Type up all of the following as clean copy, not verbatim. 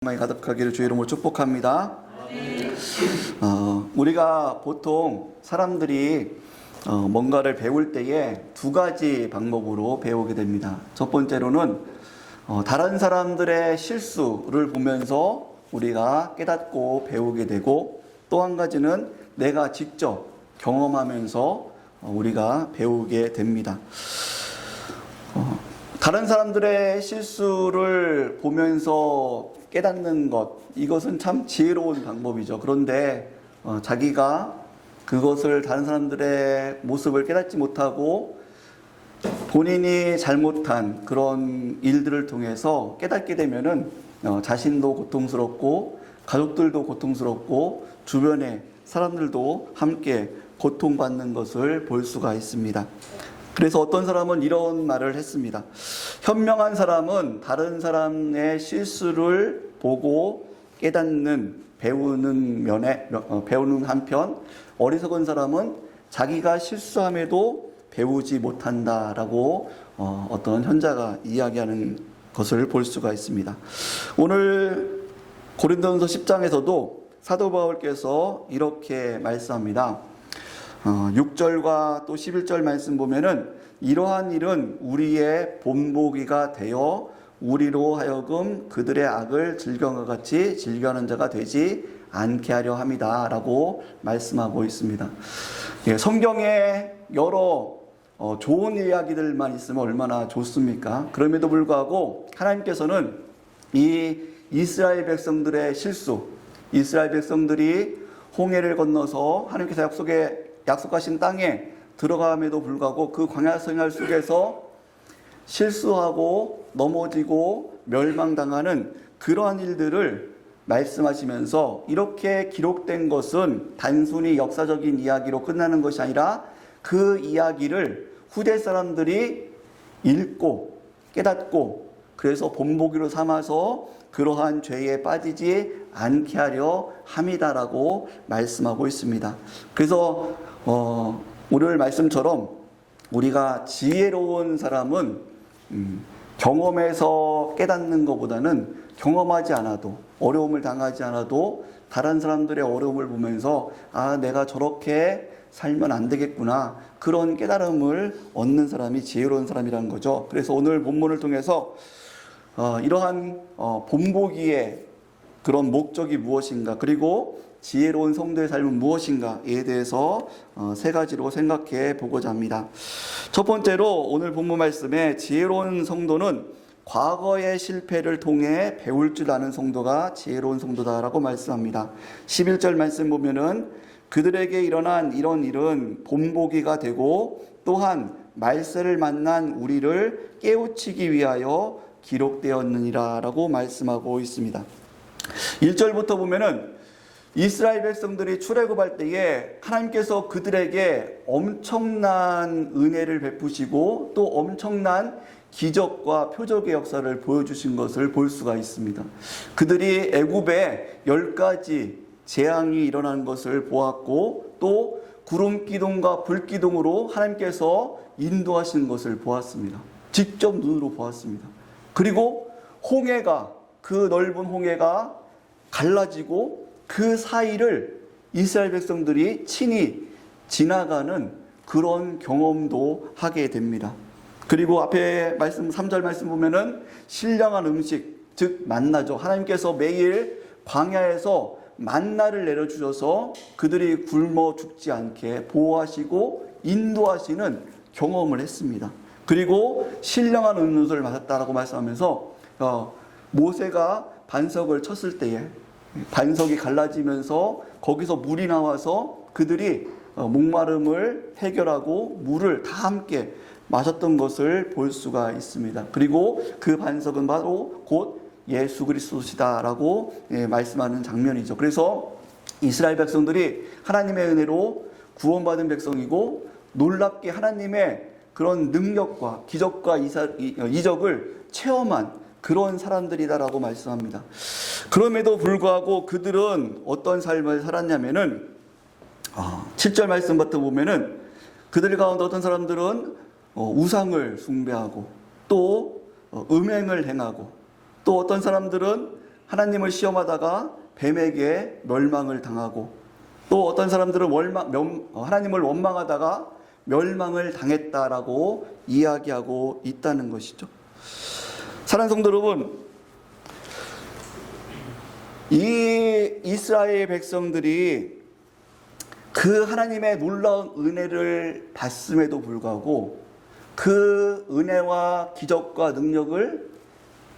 많이 가득하기를 주의 이름으로 축복합니다. 우리가 보통 사람들이 뭔가를 배울 때에 두 가지 방법으로 배우게 됩니다. 첫 번째로는 다른 사람들의 실수를 보면서 우리가 깨닫고 배우게 되고, 또 한 가지는 내가 직접 경험하면서 우리가 배우게 됩니다. 다른 사람들의 실수를 보면서 깨닫는 것, 이것은 참 지혜로운 방법이죠. 그런데 자기가 그것을 다른 사람들의 모습을 깨닫지 못하고 본인이 잘못한 그런 일들을 통해서 깨닫게 되면은 자신도 고통스럽고 가족들도 고통스럽고 주변의 사람들도 함께 고통받는 것을 볼 수가 있습니다. 그래서 어떤 사람은 이런 말을 했습니다. 현명한 사람은 다른 사람의 실수를 보고 깨닫는, 배우는 한편, 어리석은 사람은 자기가 실수함에도 배우지 못한다라고 어떤 현자가 이야기하는 것을 볼 수가 있습니다. 오늘 고린도전서 10장에서도 사도 바울께서 이렇게 말씀합니다. 6절과 또 11절 말씀 보면은, 이러한 일은 우리의 본보기가 되어 우리로 하여금 그들의 악을 즐겨과 같이 즐겨하는 자가 되지 않게 하려 함이다 라고 말씀하고 있습니다. 성경에 여러 좋은 이야기들만 있으면 얼마나 좋습니까? 그럼에도 불구하고 하나님께서는 이 이스라엘 백성들의 실수, 이스라엘 백성들이 홍해를 건너서 하나님께서 약속하신 땅에 들어감에도 불구하고 그 광야 생활 속에서 실수하고 넘어지고 멸망당하는 그러한 일들을 말씀하시면서, 이렇게 기록된 것은 단순히 역사적인 이야기로 끝나는 것이 아니라 그 이야기를 후대 사람들이 읽고 깨닫고 그래서 본보기로 삼아서 그러한 죄에 빠지지 않게 하려 함이다라고 말씀하고 있습니다. 그래서 오늘 말씀처럼 우리가 지혜로운 사람은 경험에서 깨닫는 것보다는 경험하지 않아도, 어려움을 당하지 않아도 다른 사람들의 어려움을 보면서 내가 저렇게 살면 안 되겠구나, 그런 깨달음을 얻는 사람이 지혜로운 사람이라는 거죠. 그래서 오늘 본문을 통해서 이러한 본보기의 그런 목적이 무엇인가, 그리고 지혜로운 성도의 삶은 무엇인가에 대해서 세 가지로 생각해 보고자 합니다. 첫 번째로 오늘 본문 말씀에 지혜로운 성도는 과거의 실패를 통해 배울 줄 아는 성도가 지혜로운 성도다라고 말씀합니다. 11절 말씀 보면은, 그들에게 일어난 이런 일은 본보기가 되고 또한 말세를 만난 우리를 깨우치기 위하여 기록되었느니라 라고 말씀하고 있습니다. 1절부터 보면은 이스라엘 백성들이 출애굽할 때에 하나님께서 그들에게 엄청난 은혜를 베푸시고 또 엄청난 기적과 표적의 역사를 보여주신 것을 볼 수가 있습니다. 그들이 애굽에 10가지 재앙이 일어나는 것을 보았고, 또 구름 기둥과 불 기둥으로 하나님께서 인도하시는 것을 보았습니다. 직접 눈으로 보았습니다. 그리고 그 넓은 홍해가 갈라지고 그 사이를 이스라엘 백성들이 친히 지나가는 그런 경험도 하게 됩니다. 그리고 앞에 말씀 3절 말씀 보면은 신령한 음식, 즉 만나죠. 하나님께서 매일 광야에서 만나를 내려주셔서 그들이 굶어 죽지 않게 보호하시고 인도하시는 경험을 했습니다. 그리고 신령한 음료를 마셨다라고 말씀하면서 모세가 반석을 쳤을 때에 반석이 갈라지면서 거기서 물이 나와서 그들이 목마름을 해결하고 물을 다 함께 마셨던 것을 볼 수가 있습니다. 그리고 그 반석은 바로 곧 예수 그리스도시다라고 말씀하는 장면이죠. 그래서 이스라엘 백성들이 하나님의 은혜로 구원받은 백성이고, 놀랍게 하나님의 그런 능력과 기적과 이적을 체험한 그런 사람들이다라고 말씀합니다. 그럼에도 불구하고 그들은 어떤 삶을 살았냐면은 7절 말씀부터 보면은, 그들 가운데 어떤 사람들은 우상을 숭배하고 또 음행을 행하고, 또 어떤 사람들은 하나님을 시험하다가 뱀에게 멸망을 당하고, 또 어떤 사람들은 하나님을 원망하다가 멸망을 당했다라고 이야기하고 있다는 것이죠. 사랑하는 성도 여러분, 이 이스라엘 백성들이 그 하나님의 놀라운 은혜를 봤음에도 불구하고 그 은혜와 기적과 능력을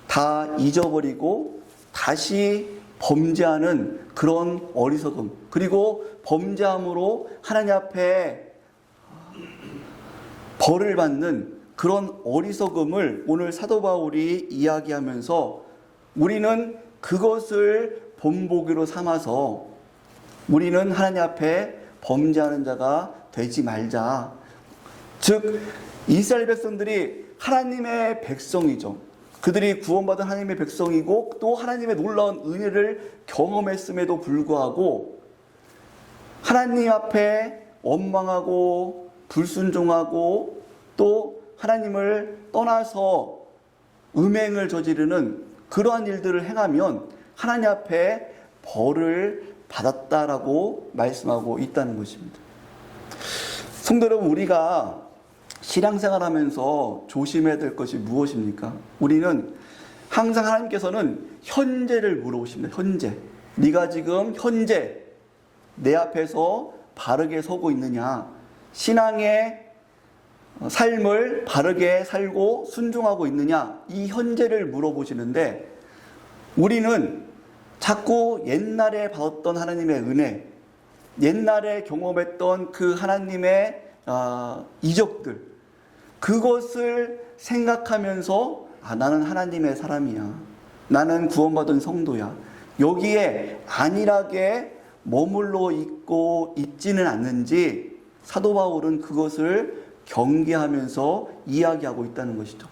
다 잊어버리고 다시 범죄하는 그런 어리석음, 그리고 범죄함으로 하나님 앞에 벌을 받는 그런 어리석음을 오늘 사도 바울이 이야기하면서 우리는 그것을 본보기로 삼아서 우리는 하나님 앞에 범죄하는 자가 되지 말자. 즉 이스라엘 백성들이 하나님의 백성이죠. 그들이 구원받은 하나님의 백성이고 또 하나님의 놀라운 은혜를 경험했음에도 불구하고 하나님 앞에 원망하고 불순종하고 또 하나님을 떠나서 음행을 저지르는 그러한 일들을 행하면 하나님 앞에 벌을 받았다라고 말씀하고 있다는 것입니다. 성도 여러분, 우리가 신앙생활하면서 조심해야 될 것이 무엇입니까? 우리는 항상 하나님께서는 현재를 물어보십니다. 현재. 네가 지금 현재 내 앞에서 바르게 서고 있느냐? 신앙의 삶을 바르게 살고 순종하고 있느냐? 이 현재를 물어보시는데 우리는 자꾸 옛날에 받았던 하나님의 은혜, 옛날에 경험했던 그 하나님의 이적들, 그것을 생각하면서 나는 하나님의 사람이야, 나는 구원받은 성도야, 여기에 안일하게 머물러 있고 있지는 않는지 사도 바울은 그것을 경계하면서 이야기하고 있다는 것이죠.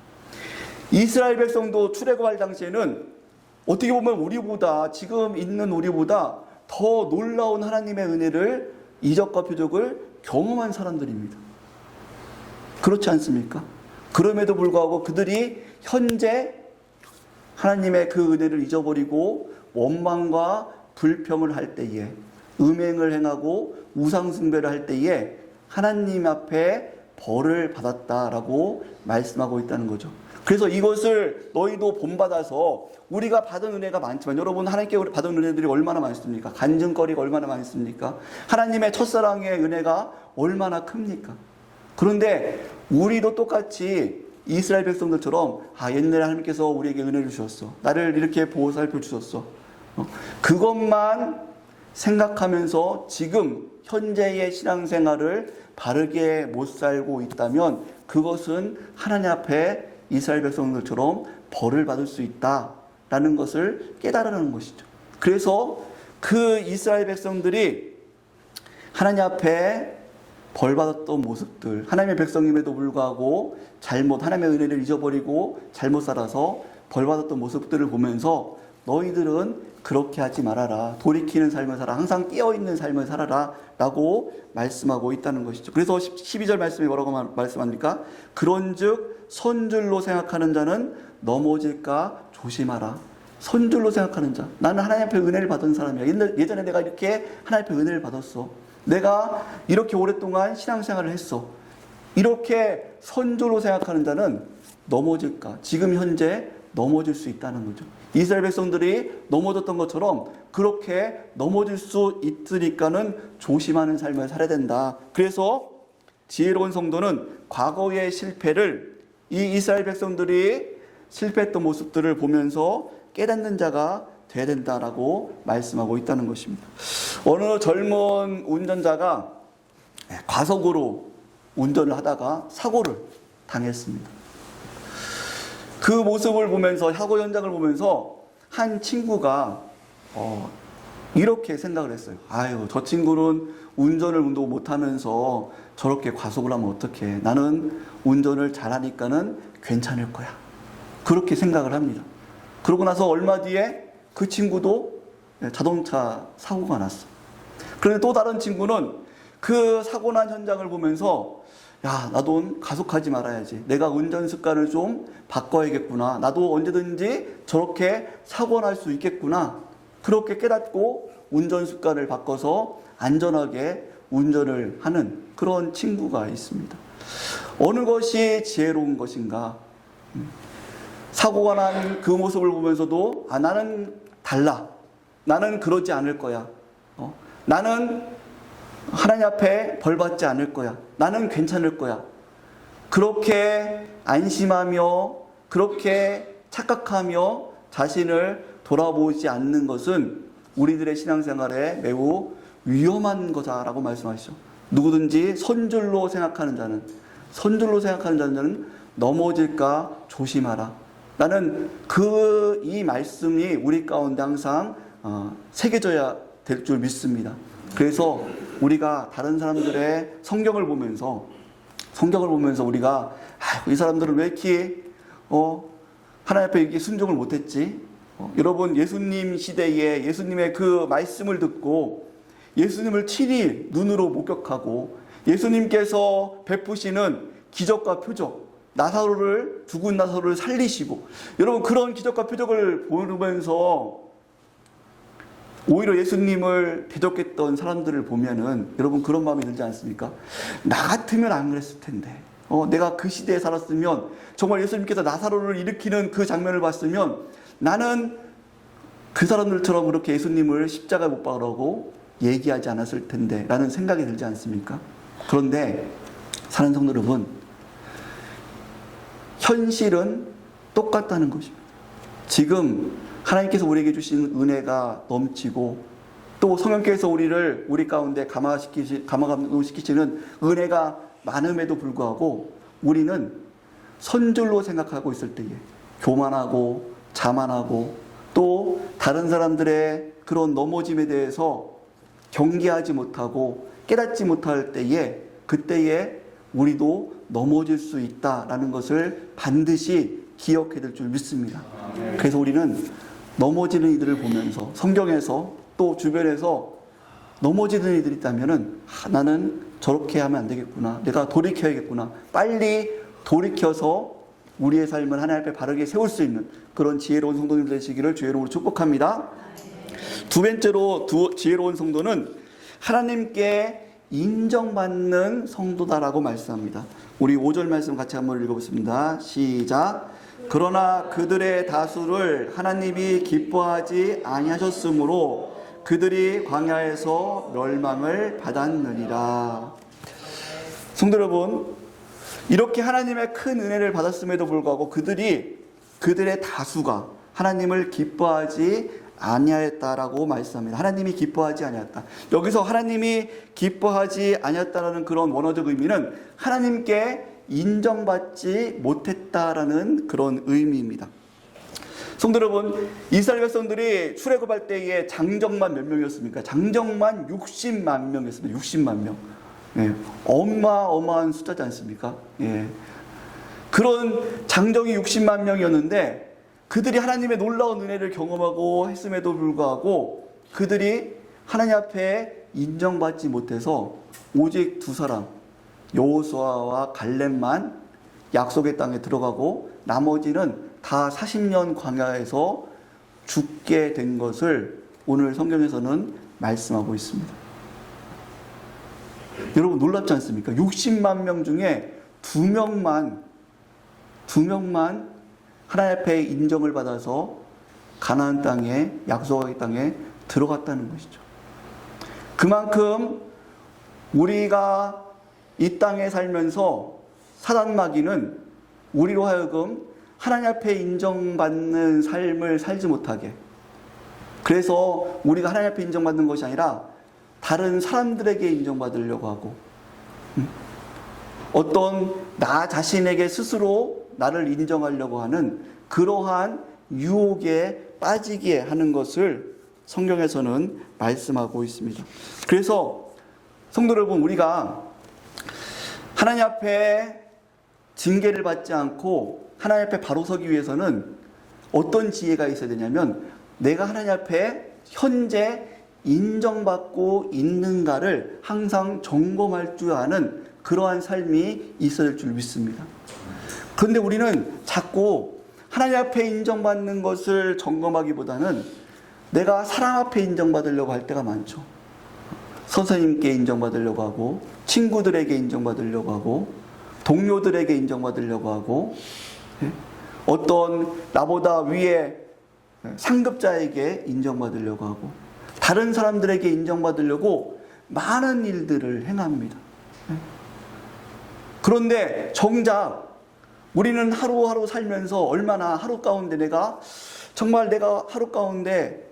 이스라엘 백성도 출애굽할 당시에는 어떻게 보면 우리보다, 지금 있는 우리보다 더 놀라운 하나님의 은혜를, 이적과 표적을 경험한 사람들입니다. 그렇지 않습니까? 그럼에도 불구하고 그들이 현재 하나님의 그 은혜를 잊어버리고 원망과 불평을 할 때에, 음행을 행하고 우상숭배를 할 때에 하나님 앞에 벌을 받았다라고 말씀하고 있다는 거죠. 그래서 이것을 너희도 본받아서, 우리가 받은 은혜가 많지만 여러분, 하나님께 받은 은혜들이 얼마나 많습니까? 간증거리가 얼마나 많습니까? 하나님의 첫사랑의 은혜가 얼마나 큽니까? 그런데 우리도 똑같이 이스라엘 백성들처럼 옛날에 하나님께서 우리에게 은혜를 주셨어, 나를 이렇게 보호 살펴주셨어, 그것만 생각하면서 지금 현재의 신앙생활을 바르게 못 살고 있다면 그것은 하나님 앞에 이스라엘 백성들처럼 벌을 받을 수 있다라는 것을 깨달으는 것이죠. 그래서 그 이스라엘 백성들이 하나님 앞에 벌 받았던 모습들, 하나님의 백성임에도 불구하고 하나님의 은혜를 잊어버리고 잘못 살아서 벌 받았던 모습들을 보면서 너희들은 그렇게 하지 말아라, 돌이키는 삶을 살아, 항상 깨어있는 삶을 살아라 라고 말씀하고 있다는 것이죠. 그래서 12절 말씀이 뭐라고 말씀합니까? 그런즉 선줄로 생각하는 자는 넘어질까 조심하라. 선줄로 생각하는 자, 나는 하나님 앞에 은혜를 받은 사람이야, 예전에 내가 이렇게 하나님 앞에 은혜를 받았어, 내가 이렇게 오랫동안 신앙생활을 했어, 이렇게 선줄로 생각하는 자는 넘어질까, 지금 현재 넘어질 수 있다는 거죠. 이스라엘 백성들이 넘어졌던 것처럼 그렇게 넘어질 수 있으니까는 조심하는 삶을 살아야 된다. 그래서 지혜로운 성도는 과거의 실패를, 이 이스라엘 백성들이 실패했던 모습들을 보면서 깨닫는 자가 돼야 된다라고 말씀하고 있다는 것입니다. 어느 젊은 운전자가 과속으로 운전을 하다가 사고를 당했습니다. 그 모습을 보면서, 사고 현장을 보면서 한 친구가 이렇게 생각을 했어요. 아유, 저 친구는 운전을 못하면서 저렇게 과속을 하면 어떡해, 나는 운전을 잘하니까는 괜찮을 거야, 그렇게 생각을 합니다. 그러고 나서 얼마 뒤에 그 친구도 자동차 사고가 났어. 그런데 또 다른 친구는 그 사고 난 현장을 보면서 나도 가속하지 말아야지, 내가 운전 습관을 좀 바꿔야겠구나, 나도 언제든지 저렇게 사고 날 수 있겠구나. 그렇게 깨닫고 운전 습관을 바꿔서 안전하게 운전을 하는 그런 친구가 있습니다. 어느 것이 지혜로운 것인가? 사고가 난 그 모습을 보면서도 나는 달라. 나는 그러지 않을 거야. 나는 하나님 앞에 벌 받지 않을 거야. 나는 괜찮을 거야. 그렇게 안심하며 그렇게 착각하며 자신을 돌아보지 않는 것은 우리들의 신앙생활에 매우 위험한 거다라고 말씀하시죠. 누구든지 선줄로 생각하는 자는 넘어질까 조심하라. 나는 이 말씀이 우리 가운데 항상 새겨져야 될 줄 믿습니다. 그래서 우리가 다른 사람들의 성경을 보면서 우리가 이 사람들은 왜 이렇게 하나님 앞에 이렇게 순종을 못했지? 여러분, 예수님 시대에 예수님의 그 말씀을 듣고 예수님을 친히 눈으로 목격하고 예수님께서 베푸시는 기적과 표적, 죽은 나사로를 살리시고, 여러분 그런 기적과 표적을 보면서 오히려 예수님을 대적했던 사람들을 보면은 여러분 그런 마음이 들지 않습니까? 나 같으면 안 그랬을 텐데, 내가 그 시대에 살았으면, 정말 예수님께서 나사로를 일으키는 그 장면을 봤으면 나는 그 사람들처럼 그렇게 예수님을 십자가에 못 박으라고 얘기하지 않았을 텐데 라는 생각이 들지 않습니까? 그런데 사랑하는 성도 여러분, 현실은 똑같다는 것입니다. 지금 하나님께서 우리에게 주신 은혜가 넘치고, 또 성령께서 우리 가운데 감화감동시키시는 은혜가 많음에도 불구하고 우리는 선줄로 생각하고 있을 때에 교만하고 자만하고 또 다른 사람들의 그런 넘어짐에 대해서 경계하지 못하고 깨닫지 못할 때에, 그때에 우리도 넘어질 수 있다라는 것을 반드시 기억해야 될 줄 믿습니다. 그래서 우리는 넘어지는 이들을 보면서 성경에서 또 주변에서 넘어지는 이들이 있다면은 나는 저렇게 하면 안 되겠구나. 내가 돌이켜야겠구나. 빨리 돌이켜서 우리의 삶을 하나님 앞에 바르게 세울 수 있는 그런 지혜로운 성도님들 되시기를 주의 이름으로 축복합니다. 두 번째로 지혜로운 성도는 하나님께 인정받는 성도다라고 말씀합니다. 우리 5절 말씀 같이 한번 읽어보겠습니다. 시작. 그러나 그들의 다수를 하나님이 기뻐하지 아니하셨으므로 그들이 광야에서 멸망을 받았느니라. 성도 여러분, 이렇게 하나님의 큰 은혜를 받았음에도 불구하고 그들의 다수가 하나님을 기뻐하지 아니하였다라고 말씀합니다. 하나님이 기뻐하지 아니하였다. 여기서 하나님이 기뻐하지 아니하였다라는 그런 원어적 의미는 하나님께 인정받지 못했다라는 그런 의미입니다. 성도 여러분, 이스라엘 백성들이 출애굽할 때에 장정만 몇 명이었습니까? 장정만 60만 명이었습니다. 60만 명. 예, 어마어마한 숫자지 않습니까? 예. 그런 장정이 60만 명이었는데 그들이 하나님의 놀라운 은혜를 경험하고 했음에도 불구하고 그들이 하나님 앞에 인정받지 못해서 오직 두 사람, 여호수아와 갈렙만 약속의 땅에 들어가고 나머지는 다 40년 광야에서 죽게 된 것을 오늘 성경에서는 말씀하고 있습니다. 여러분 놀랍지 않습니까? 60만 명 중에 두 명만 하나님 앞에 인정을 받아서 가나안 땅에, 약속의 땅에 들어갔다는 것이죠. 그만큼 우리가 이 땅에 살면서 사단 마귀는 우리로 하여금 하나님 앞에 인정받는 삶을 살지 못하게, 그래서 우리가 하나님 앞에 인정받는 것이 아니라 다른 사람들에게 인정받으려고 하고, 어떤 나 자신에게 스스로 나를 인정하려고 하는 그러한 유혹에 빠지게 하는 것을 성경에서는 말씀하고 있습니다. 그래서 성도 여러분, 우리가 하나님 앞에 징계를 받지 않고 하나님 앞에 바로 서기 위해서는 어떤 지혜가 있어야 되냐면, 내가 하나님 앞에 현재 인정받고 있는가를 항상 점검할 줄 아는 그러한 삶이 있어야 될 줄 믿습니다. 그런데 우리는 자꾸 하나님 앞에 인정받는 것을 점검하기보다는 내가 사람 앞에 인정받으려고 할 때가 많죠. 선생님께 인정받으려고 하고, 친구들에게 인정받으려고 하고, 동료들에게 인정받으려고 하고, 어떤 나보다 위에 상급자에게 인정받으려고 하고, 다른 사람들에게 인정받으려고 많은 일들을 행합니다. 그런데 정작 우리는 하루하루 살면서 얼마나 하루 가운데 정말 내가 하루 가운데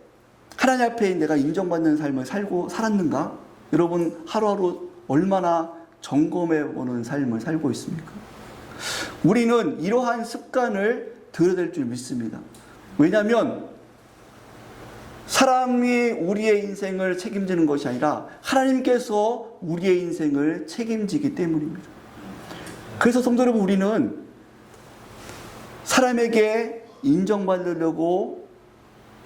하나님 앞에 내가 인정받는 삶을 살았는가? 여러분, 하루하루 얼마나 점검해 보는 삶을 살고 있습니까? 우리는 이러한 습관을 들여야 될 줄 믿습니다. 왜냐하면 사람이 우리의 인생을 책임지는 것이 아니라 하나님께서 우리의 인생을 책임지기 때문입니다. 그래서 성도 여러분, 우리는 사람에게 인정받으려고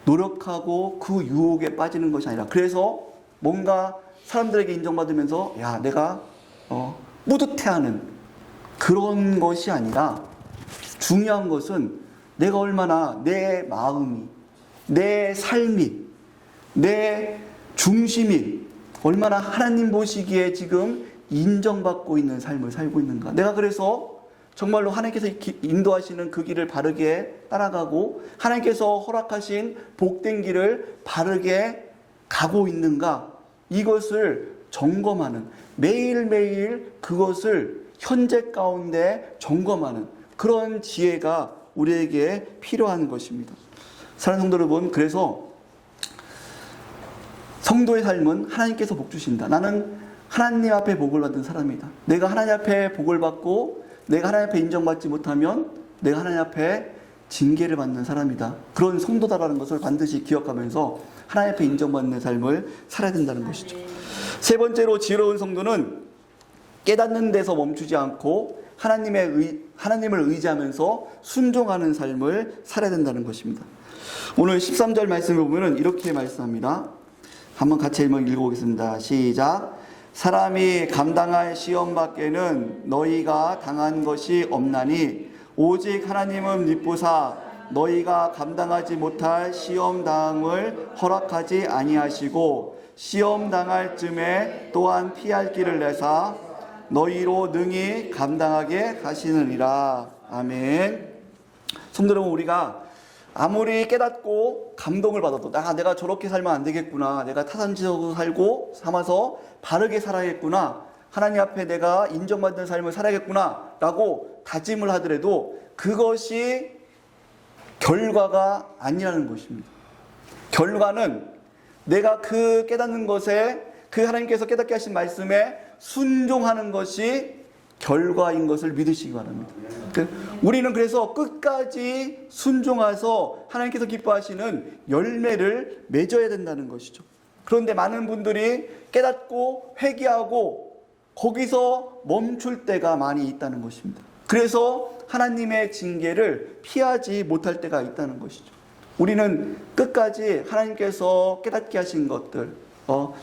노력하고 그 유혹에 빠지는 것이 아니라, 그래서 뭔가 사람들에게 인정받으면서 내가 뿌듯해하는 그런 것이 아니라, 중요한 것은 내가 얼마나 내 마음이, 내 삶이, 내 중심이 얼마나 하나님 보시기에 지금 인정받고 있는 삶을 살고 있는가. 내가 그래서 정말로 하나님께서 인도하시는 그 길을 바르게 따라가고 하나님께서 허락하신 복된 길을 바르게 가고 있는가, 이것을 점검하는, 매일매일 그것을 현재 가운데 점검하는 그런 지혜가 우리에게 필요한 것입니다. 사랑하는 성도 여러분, 그래서 성도의 삶은 하나님께서 복 주신다. 나는 하나님 앞에 복을 받은 사람이다. 내가 하나님 앞에 복을 받고 내가 하나님 앞에 인정받지 못하면 내가 하나님 앞에 징계를 받는 사람이다. 그런 성도다라는 것을 반드시 기억하면서 하나님 앞에 인정받는 삶을 살아야 된다는 것이죠. 세 번째로, 지혜로운 성도는 깨닫는 데서 멈추지 않고 하나님을 의지하면서 순종하는 삶을 살아야 된다는 것입니다. 오늘 13절 말씀을 보면 이렇게 말씀합니다. 한번 같이 읽어보겠습니다. 시작. 사람이 감당할 시험 밖에는 너희가 당한 것이 없나니 오직 하나님은 미쁘사 너희가 감당하지 못할 시험 당함을 허락하지 아니하시고 시험 당할 쯤에 또한 피할 길을 내사 너희로 능히 감당하게 하시느니라. 아멘. 성도 여러분, 우리가 아무리 깨닫고 감동을 받아도 내가 저렇게 살면 안 되겠구나, 내가 타산지석으로 살고 삼아서 바르게 살아야겠구나, 하나님 앞에 내가 인정받는 삶을 살아야겠구나 라고 다짐을 하더라도 그것이 결과가 아니라는 것입니다. 결과는 내가 그 깨닫는 것에, 그 하나님께서 깨닫게 하신 말씀에 순종하는 것이 결과인 것을 믿으시기 바랍니다. 우리는 그래서 끝까지 순종해서 하나님께서 기뻐하시는 열매를 맺어야 된다는 것이죠. 그런데 많은 분들이 깨닫고 회개하고 거기서 멈출 때가 많이 있다는 것입니다. 그래서 하나님의 징계를 피하지 못할 때가 있다는 것이죠. 우리는 끝까지 하나님께서 깨닫게 하신 것들,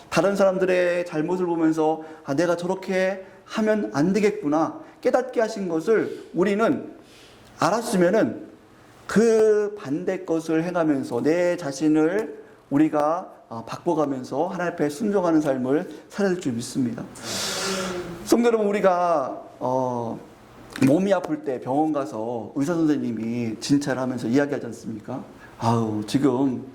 다른 사람들의 잘못을 보면서 내가 저렇게 하면 안 되겠구나 깨닫게 하신 것을 우리는 알았으면은 그 반대 것을 행하면서 내 자신을 우리가 바꿔가면서 하나님 앞에 순종하는 삶을 살아야 될 줄 믿습니다. 성도 여러분, 우리가 몸이 아플 때 병원 가서 의사 선생님이 진찰을 하면서 이야기하지 않습니까? 지금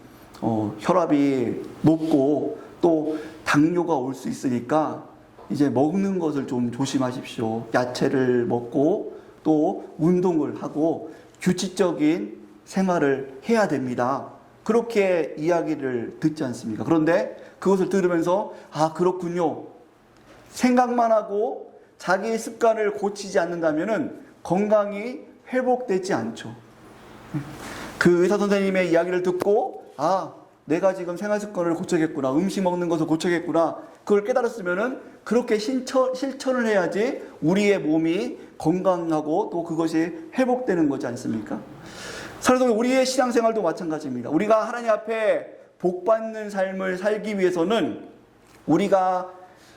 혈압이 높고 또 당뇨가 올 수 있으니까 이제 먹는 것을 좀 조심하십시오. 야채를 먹고 또 운동을 하고 규칙적인 생활을 해야 됩니다. 그렇게 이야기를 듣지 않습니까? 그런데 그것을 들으면서 그렇군요. 생각만 하고 자기의 습관을 고치지 않는다면 건강이 회복되지 않죠. 그 의사 선생님의 이야기를 듣고 내가 지금 생활 습관을 고쳐야겠구나, 음식 먹는 것을 고쳐야겠구나, 그걸 깨달았으면은 그렇게 실천을 해야지 우리의 몸이 건강하고 또 그것이 회복되는 거지 않습니까? 사랑하는 우리의 신앙생활도 마찬가지입니다. 우리가 하나님 앞에 복받는 삶을 살기 위해서는 우리가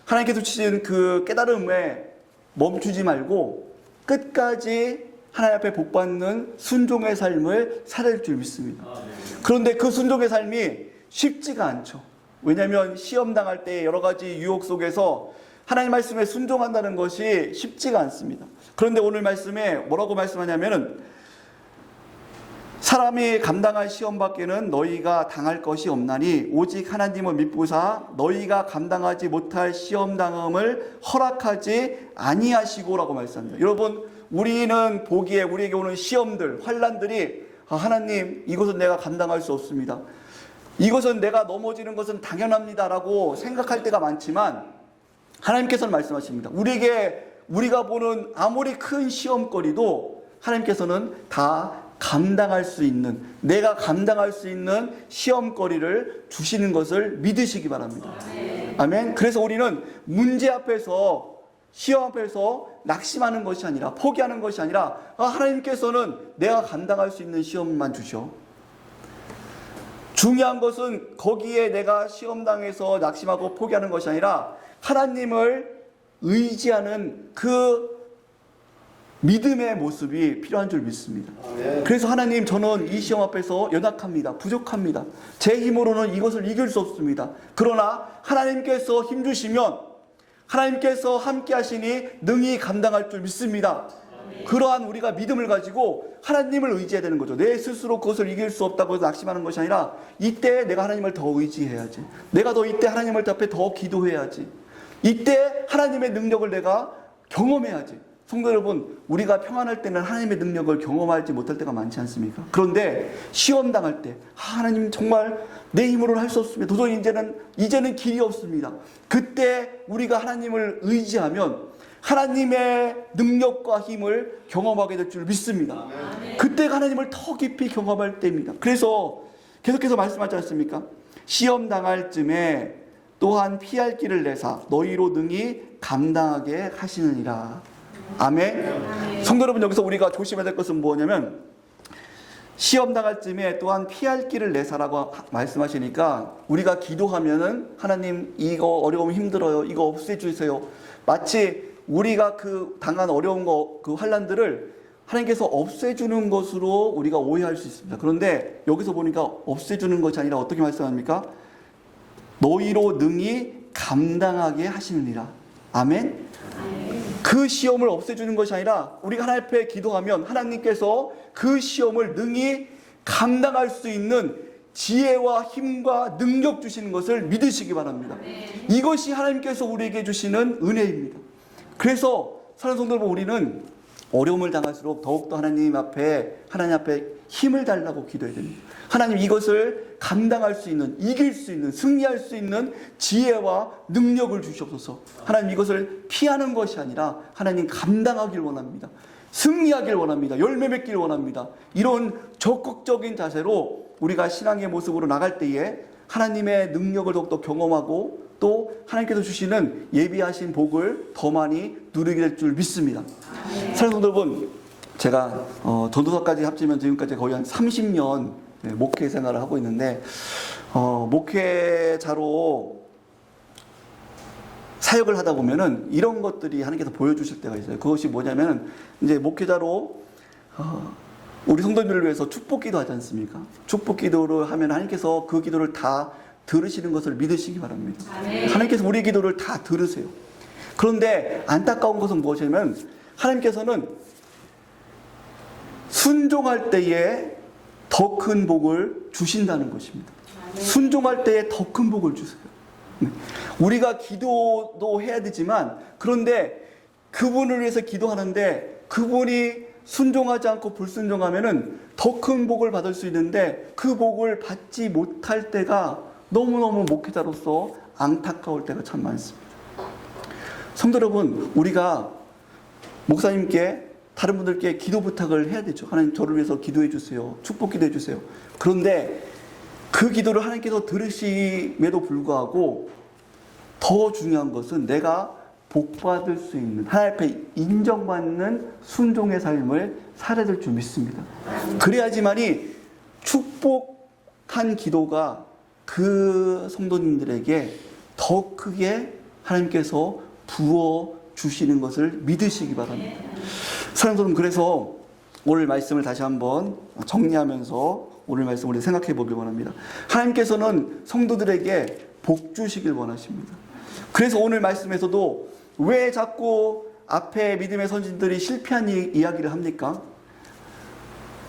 하나님께서 주신 그 깨달음에 멈추지 말고 끝까지 하나님 앞에 복받는 순종의 삶을 살아야 줄 믿습니다. 그런데 그 순종의 삶이 쉽지가 않죠. 왜냐하면 시험 당할 때 여러 가지 유혹 속에서 하나님 말씀에 순종한다는 것이 쉽지가 않습니다. 그런데 오늘 말씀에 뭐라고 말씀하냐면은 사람이 감당할 시험 밖에는 너희가 당할 것이 없나니 오직 하나님을 믿고사 너희가 감당하지 못할 시험 당함을 허락하지 아니하시고라고 말씀합니다. 여러분, 우리는 보기에 우리에게 오는 시험들, 환난들이 하나님, 이것은 내가 감당할 수 없습니다. 이것은 내가 넘어지는 것은 당연합니다라고 생각할 때가 많지만 하나님께서는 말씀하십니다. 우리가 보는 아무리 큰 시험거리도 하나님께서는 다 감당할 수 있는, 내가 감당할 수 있는 시험거리를 주시는 것을 믿으시기 바랍니다. 아멘. 그래서 우리는 문제 앞에서, 시험 앞에서 낙심하는 것이 아니라, 포기하는 것이 아니라 하나님께서는 내가 감당할 수 있는 시험만 주셔. 중요한 것은 거기에 내가 시험당해서 낙심하고 포기하는 것이 아니라 하나님을 의지하는 그 믿음의 모습이 필요한 줄 믿습니다. 그래서 하나님, 저는 이 시험 앞에서 연약합니다. 부족합니다. 제 힘으로는 이것을 이길 수 없습니다. 그러나 하나님께서 힘주시면 하나님께서 함께 하시니 능히 감당할 줄 믿습니다. 그러한 우리가 믿음을 가지고 하나님을 의지해야 되는 거죠. 내 스스로 그것을 이길 수 없다고 해서 낙심하는 것이 아니라 이때 내가 하나님을 더 의지해야지. 내가 이때 하나님을 앞에 더 기도해야지. 이때 하나님의 능력을 내가 경험해야지. 성도 여러분, 우리가 평안할 때는 하나님의 능력을 경험하지 못할 때가 많지 않습니까? 그런데 시험 당할 때 하나님, 정말 내 힘으로는 할 수 없습니다. 도저히 이제는 길이 없습니다. 그때 우리가 하나님을 의지하면 하나님의 능력과 힘을 경험하게 될 줄 믿습니다. 그때가 하나님을 더 깊이 경험할 때입니다. 그래서 계속해서 말씀하지 않습니까? 시험 당할 쯤에 또한 피할 길을 내사 너희로 능히 감당하게 하시느니라. 아멘. 성도 여러분, 여기서 우리가 조심해야 될 것은 뭐냐면 시험 당할 쯤에 또한 피할 길을 내사라고 말씀하시니까 우리가 기도하면은 하나님, 이거 어려움 힘들어요, 이거 없애주세요. 마치 우리가 그 당한 어려운 그 환난들을 하나님께서 없애주는 것으로 우리가 오해할 수 있습니다. 그런데 여기서 보니까 없애주는 것이 아니라 어떻게 말씀합니까? 너희로 능히 감당하게 하시느니라. 아멘. 그 시험을 없애주는 것이 아니라 우리가 하나님 앞에 기도하면 하나님께서 그 시험을 능히 감당할 수 있는 지혜와 힘과 능력 주시는 것을 믿으시기 바랍니다. 이것이 하나님께서 우리에게 주시는 은혜입니다. 그래서 사랑하는 성도 여러분, 우리는 어려움을 당할수록 더욱더 하나님 앞에 힘을 달라고 기도해야 됩니다. 하나님, 이것을 감당할 수 있는, 이길 수 있는, 승리할 수 있는 지혜와 능력을 주시옵소서. 하나님, 이것을 피하는 것이 아니라 하나님 감당하길 원합니다. 승리하길 원합니다. 열매 맺길 원합니다. 이런 적극적인 자세로 우리가 신앙의 모습으로 나갈 때에 하나님의 능력을 더욱더 경험하고 또 하나님께서 주시는 예비하신 복을 더 많이 누리게 될 줄 믿습니다. 사랑하는 성도 여러분, 제가 전도사까지 합치면 지금까지 거의 한 30년 목회 생활을 하고 있는데 목회자로 사역을 하다 보면은 이런 것들이 하나님께서 보여주실 때가 있어요. 그것이 뭐냐면 이제 목회자로 우리 성도님들을 위해서 축복기도 하지 않습니까? 축복기도를 하면 하나님께서 그 기도를 다 들으시는 것을 믿으시기 바랍니다. 하나님께서 우리 기도를 다 들으세요. 그런데 안타까운 것은 무엇이냐면 하나님께서는 순종할 때에 더 큰 복을 주신다는 것입니다. 순종할 때에 더 큰 복을 주세요. 우리가 기도도 해야 되지만 그런데 그분을 위해서 기도하는데 그분이 순종하지 않고 불순종하면은 더 큰 복을 받을 수 있는데 그 복을 받지 못할 때가 너무너무 목회자로서 안타까울 때가 참 많습니다. 성도 여러분, 우리가 목사님께 다른 분들께 기도 부탁을 해야 되죠. 하나님, 저를 위해서 기도해 주세요. 축복 기도해 주세요. 그런데 그 기도를 하나님께서 들으심에도 불구하고 더 중요한 것은 내가 복받을 수 있는, 하나님 앞에 인정받는 순종의 삶을 살아야 될 줄 믿습니다. 그래야지만이 축복한 기도가 그 성도님들에게 더 크게 하나님께서 부어 주시는 것을 믿으시기 바랍니다. 사랑하는 여러분, 그래서 오늘 말씀을 다시 한번 정리하면서 오늘 말씀 우리 생각해 보길 원합니다. 하나님께서는 성도들에게 복 주시길 원하십니다. 그래서 오늘 말씀에서도 왜 자꾸 앞에 믿음의 선진들이 실패한 이야기를 합니까?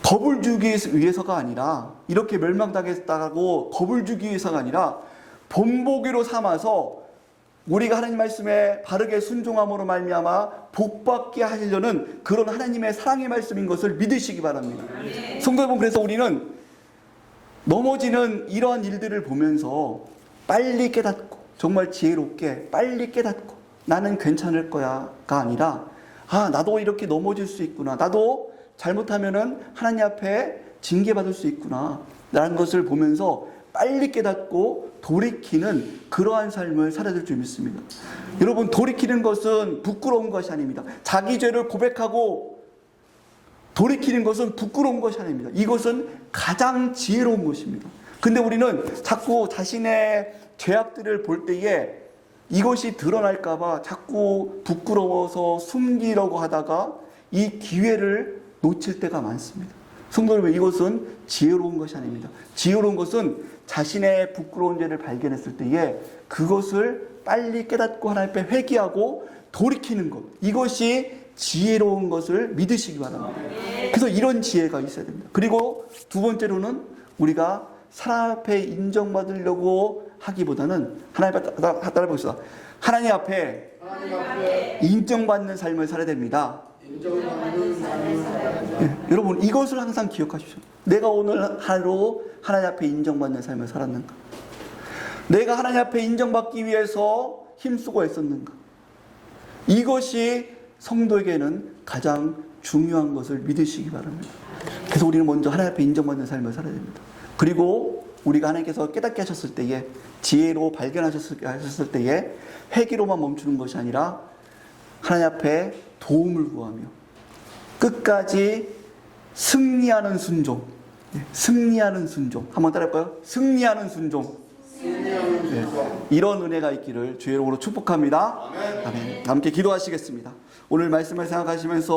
겁을 주기 위해서가 아니라, 이렇게 멸망당했다고 겁을 주기 위해서가 아니라 본보기로 삼아서 우리가 하나님 말씀에 바르게 순종함으로 말미암아 복받게 하시려는 그런 하나님의 사랑의 말씀인 것을 믿으시기 바랍니다. 성도 여러분, 그래서 우리는 넘어지는 이러한 일들을 보면서 빨리 깨닫고, 정말 지혜롭게 빨리 깨닫고, 나는 괜찮을 거야가 아니라, 나도 이렇게 넘어질 수 있구나, 나도 잘못하면은 하나님 앞에 징계받을 수 있구나 라는 것을 보면서 빨리 깨닫고 돌이키는 그러한 삶을 살아야 될 줄 믿습니다. 여러분, 돌이키는 것은 부끄러운 것이 아닙니다. 자기 죄를 고백하고 돌이키는 것은 부끄러운 것이 아닙니다. 이것은 가장 지혜로운 것입니다. 근데 우리는 자꾸 자신의 죄악들을 볼 때에 이것이 드러날까봐 자꾸 부끄러워서 숨기려고 하다가 이 기회를 놓칠 때가 많습니다. 성도 여러분, 이것은 지혜로운 것이 아닙니다. 지혜로운 것은 자신의 부끄러운 죄를 발견했을 때에 그것을 빨리 깨닫고 하나님 앞에 회개하고 돌이키는 것, 이것이 지혜로운 것을 믿으시기 바랍니다. 그래서 이런 지혜가 있어야 됩니다. 그리고 두 번째로는 우리가 사람 앞에 인정받으려고 하기보다는 하나님 앞에 따라보겠습니다. 하나님 앞에 인정받는 삶을 살아야 됩니다. 여러분, 이것을 항상 기억하십시오. 내가 오늘 하루 하나님 앞에 인정받는 삶을 살았는가? 내가 하나님 앞에 인정받기 위해서 힘쓰고 애썼는가? 이것이 성도에게는 가장 중요한 것을 믿으시기 바랍니다. 그래서 우리는 먼저 하나님 앞에 인정받는 삶을 살아야 됩니다. 그리고 우리가 하나님께서 깨닫게 하셨을 때에, 지혜로 발견하셨을 때에 회개로만 멈추는 것이 아니라 하나님 앞에 도움을 구하며 끝까지 승리하는 순종. 승리하는 순종. 한번 따라할까요? 승리하는 순종. 이런 은혜가 있기를 주의 이름으로 축복합니다. 아멘. 함께 기도하시겠습니다. 오늘 말씀을 생각하시면서